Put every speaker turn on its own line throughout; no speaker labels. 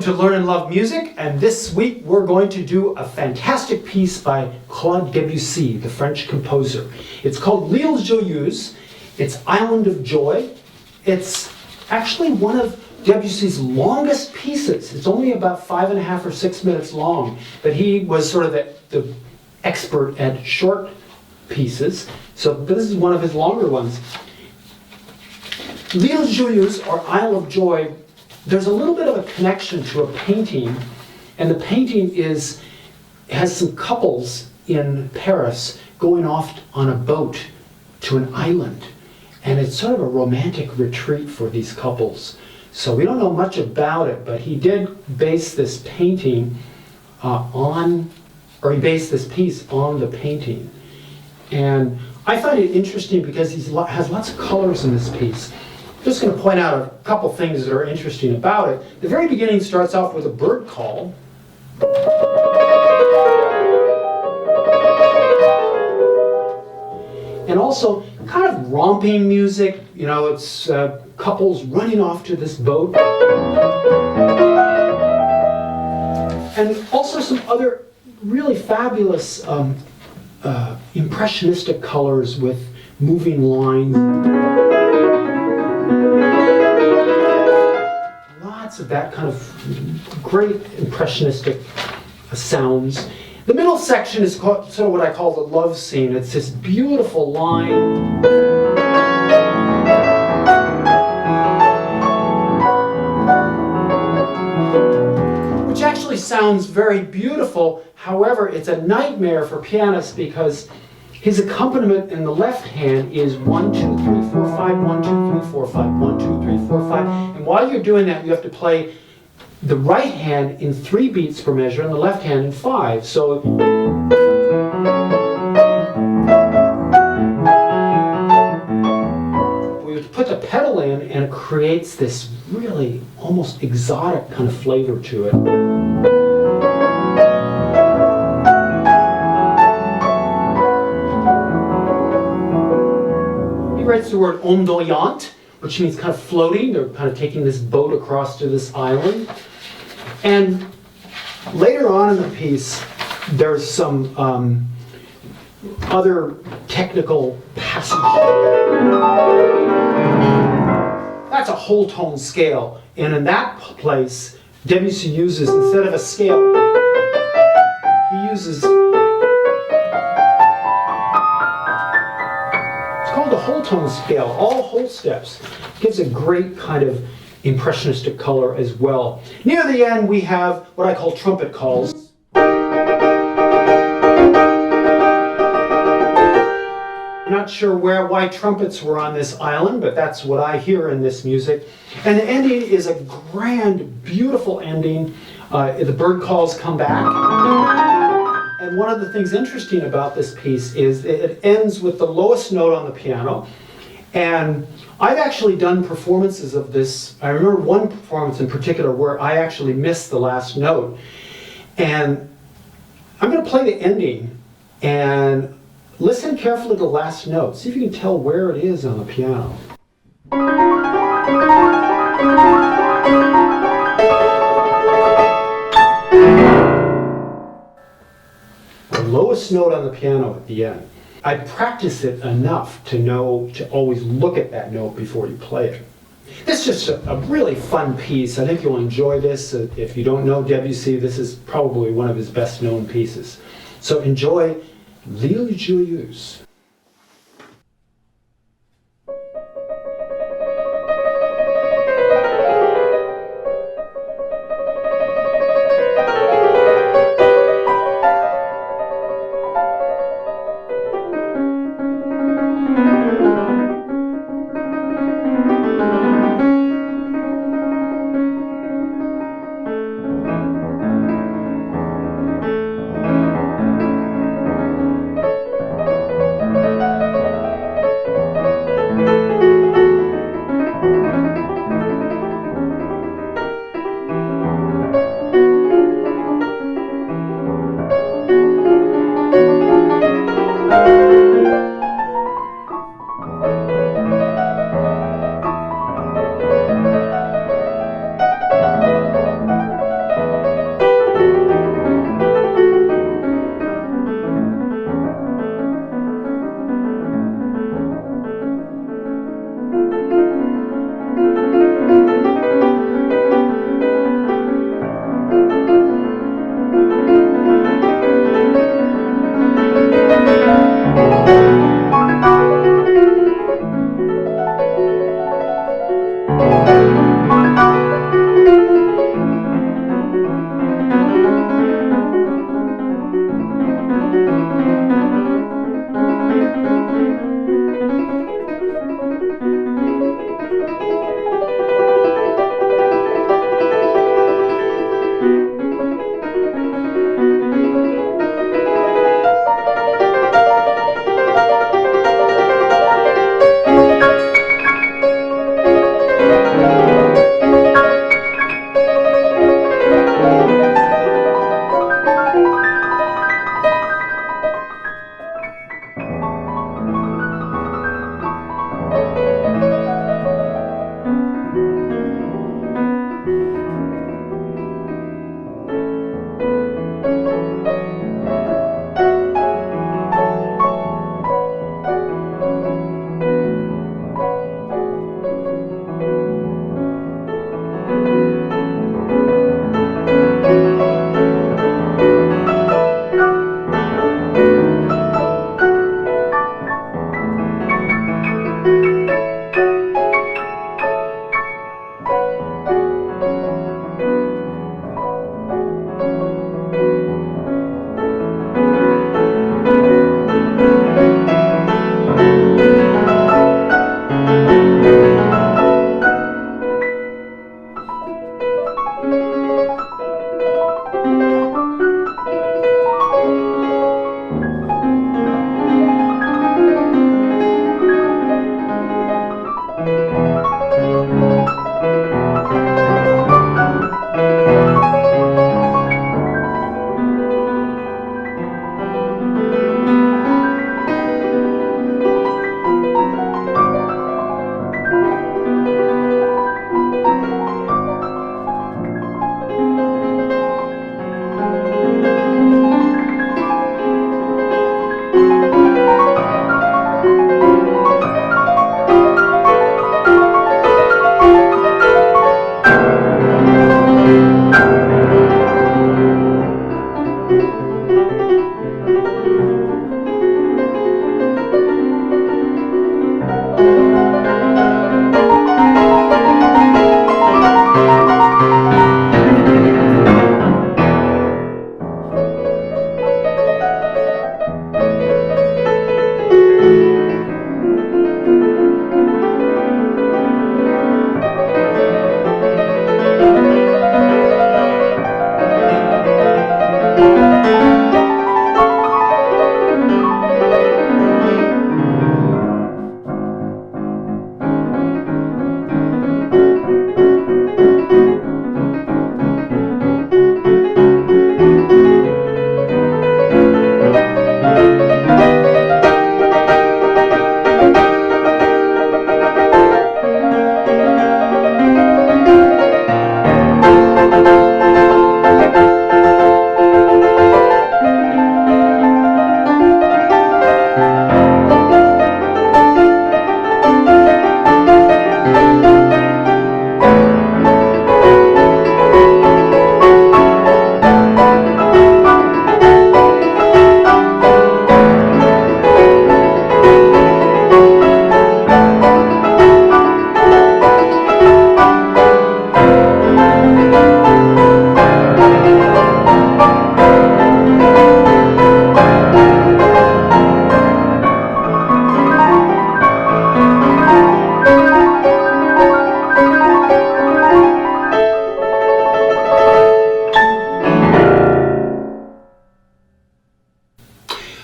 to Learn and Love Music, and this week we're going to do a fantastic piece by Claude Debussy, the French composer. It's called L'Île Joyeuse. It's Island of Joy. It's actually one of Debussy's longest pieces. It's only about 5.5 or 6 minutes long, but he was sort of the expert at short pieces, so this is one of his longer ones. L'Île Joyeuse, or Isle of Joy, there's a little bit of a connection to a painting, and the painting has some couples in Paris going off on a boat to an island, and it's sort of a romantic retreat for these couples. So we don't know much about it, but he did base this painting he based this piece on the painting. And I find it interesting because he has lots of colors in this piece. I'm just going to point out a couple things that are interesting about it. The very beginning starts off with a bird call. And also kind of romping music. You know, it's couples running off to this boat. And also some other really fabulous impressionistic colors with moving lines. Lots of that kind of great impressionistic sounds. The middle section is sort of what I call the love scene. It's this beautiful line. Which actually sounds very beautiful. However, it's a nightmare for pianists because his accompaniment in the left hand is 1, 2, 3, 4, 5, 1, 2, 3, 4, 5, 1, 2, 3, 4, 5. And while you're doing that, you have to play the right hand in 3 beats per measure and the left hand in 5. So we put the pedal in, and it creates this really almost exotic kind of flavor to it. He writes the word ondoyant, which means kind of floating. They're kind of taking this boat across to this island. And later on in the piece, there's some other technical passages. That's a whole tone scale. And in that place, Debussy uses, instead of a scale, he uses, called the whole tone scale, all whole steps. Gives a great kind of impressionistic color as well. Near the end we have what I call trumpet calls. I'm not sure why trumpets were on this island, but that's what I hear in this music. And the ending is a grand, beautiful ending. The bird calls come back. And one of the things interesting about this piece is it ends with the lowest note on the piano. And I've actually done performances of this. I remember one performance in particular where I actually missed the last note. And I'm going to play the ending and listen carefully to the last note. See if you can tell where it is on the piano. Lowest note on the piano at the end. I practice it enough to know to always look at that note before you play it. This is just a really fun piece. I think you'll enjoy this. If you don't know Debussy, this is probably one of his best known pieces. So enjoy L'Île Joyeuse.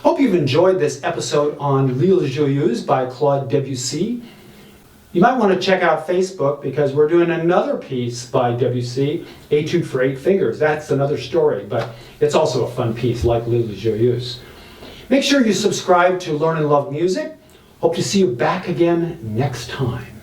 Hope you've enjoyed this episode on L'Île Joyeuse by Claude Debussy. You might want to check out Facebook because we're doing another piece by Debussy, Etude for 8 Fingers. That's another story, but it's also a fun piece like L'Île Joyeuse. Make sure you subscribe to Learn and Love Music. Hope to see you back again next time.